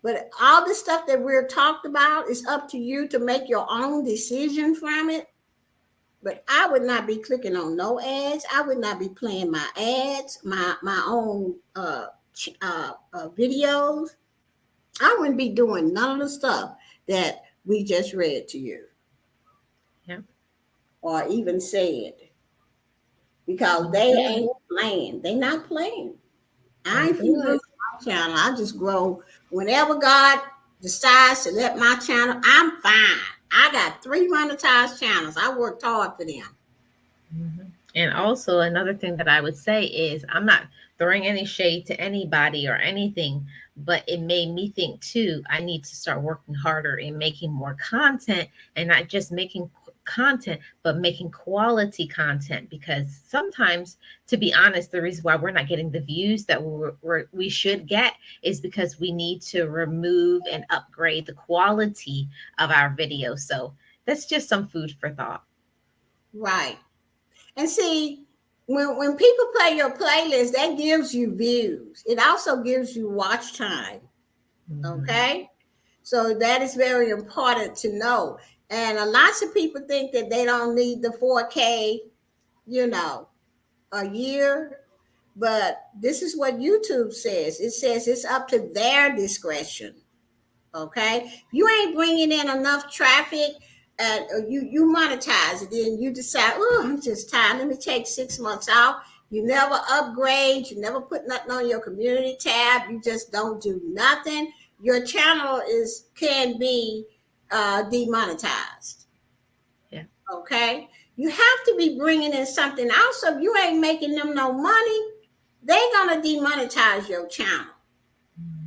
But all the stuff that we're talked about is up to you to make your own decision from it. But I would not be clicking on no ads. I would not be playing my ads, my own videos. I wouldn't be doing none of the stuff that we just read to you. Yeah. Or even said. Because they ain't playing. They not playing. I ain't finna lose my channel. I just grow. Whenever God decides to let my channel, I'm fine. I got 3 monetized channels. I worked hard for them. And also another thing that I would say is, I'm not throwing any shade to anybody or anything, but it made me think too, I need to start working harder in making more content, and not just making content, but making quality content. Because sometimes, to be honest, the reason why we're not getting the views that we should get is because we need to remove and upgrade the quality of our videos. So that's just some food for thought. Right. And see, when people play your playlist, that gives you views. It also gives you watch time. Okay? So that is very important to know. And lots of people think that they don't need the 4K, a year. But this is what YouTube says. It says it's up to their discretion. Okay? If you ain't bringing in enough traffic, you monetize it, then you decide, oh, I'm just tired. Let me take 6 months off. You never upgrade. You never put nothing on your community tab. You just don't do nothing. Your channel can be demonetized. Yeah. Okay. You have to be bringing in something else. So if you ain't making them no money, they're going to demonetize your channel.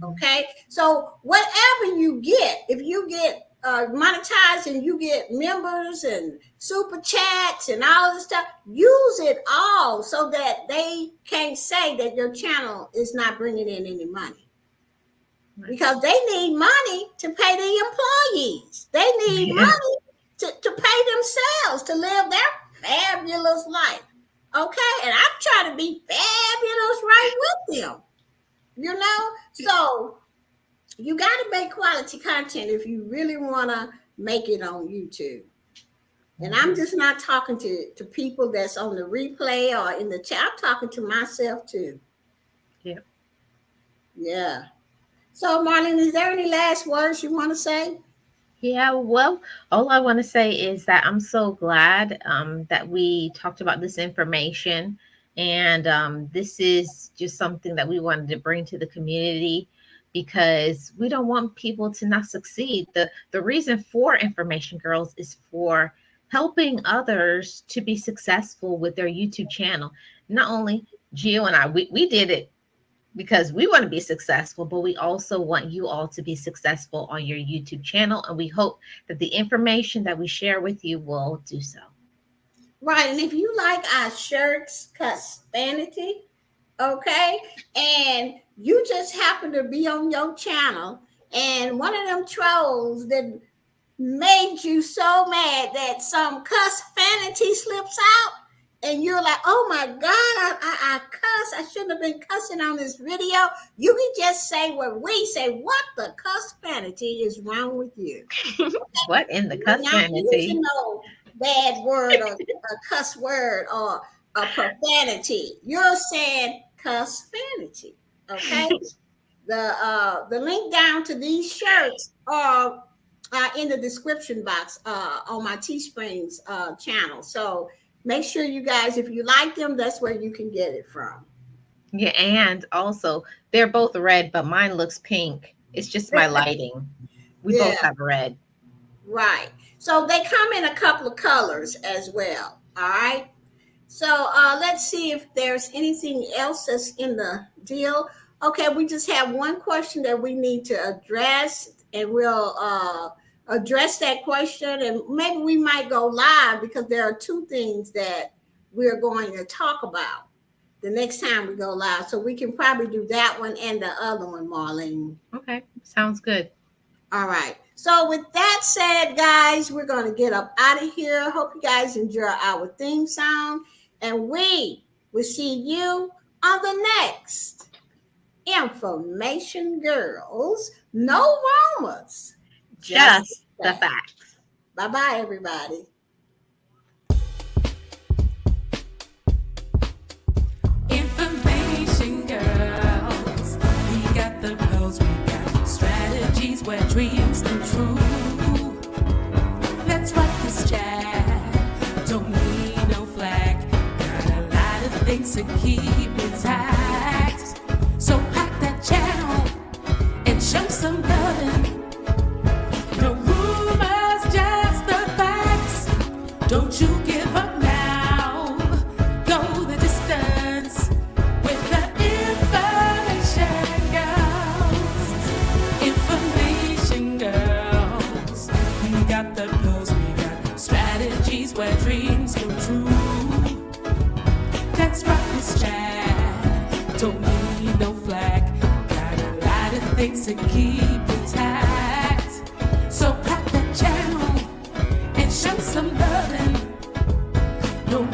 Okay? So whatever you get, if you get monetized and you get members and super chats and all this stuff, use it all so that they can't say that your channel is not bringing in any money. Because they need money to pay the employees. They need money to pay themselves to live their fabulous life. Okay? And I'm trying to be fabulous right with them. You know? So you got to make quality content if you really want to make it on YouTube. And I'm just not talking to people that's on the replay or in the chat. I'm talking to myself too. Yep. Yeah. So, Marlene, is there any last words you want to say? Yeah, well, all I want to say is that I'm so glad that we talked about this information. And this is just something that we wanted to bring to the community because we don't want people to not succeed. The reason for Information Girls is for helping others to be successful with their YouTube channel. Not only Gio and I, we did it because we want to be successful, but we also want you all to be successful on your YouTube channel. And we hope that the information that we share with you will do so. Right. And if you like our shirts, Cuspanity, okay, and you just happen to be on your channel and one of them trolls that made you so mad that some Cuspanity slips out, and you're like, oh my God, I cuss. I shouldn't have been cussing on this video. You can just say what we say. What the Cuspanity is wrong with you? What in the Cuspanity? Not using no bad word or a cuss word or a profanity. You're saying Cuspanity. Okay. The link down to these shirts are in the description box on my Teesprings channel. So make sure you guys, if you like them, that's where you can get it from. Yeah, and also they're both red, but mine looks pink. It's just my lighting. We both have red. Right. So they come in a couple of colors as well. All right. So let's see if there's anything else that's in the deal. Okay, we just have one question that we need to address, and we'll address that question, and maybe we might go live because there are two things that we're going to talk about the next time we go live. So we can probably do that one and the other one, Marlene. Okay, sounds good. All right. So with that said, guys, we're going to get up out of here. Hope you guys enjoy our theme song, and we will see you on the next Information Girls. No rumors. Just the facts. Bye-bye, everybody. Information Girls. We got the pearls, we got strategies where dreams come true. Let's rock this chat. Don't need no flag. Got a lot of things to keep intact. So pack that channel and show some loving. No rumors, just the facts. Don't you give up now. Go the distance with the Information Girls. Information Girls. We got the pearls, we got strategies where dreams come true. Let's rock this chat. Don't need no flag. Got a lot of things to keep intact. So pack that channel and show some loving. No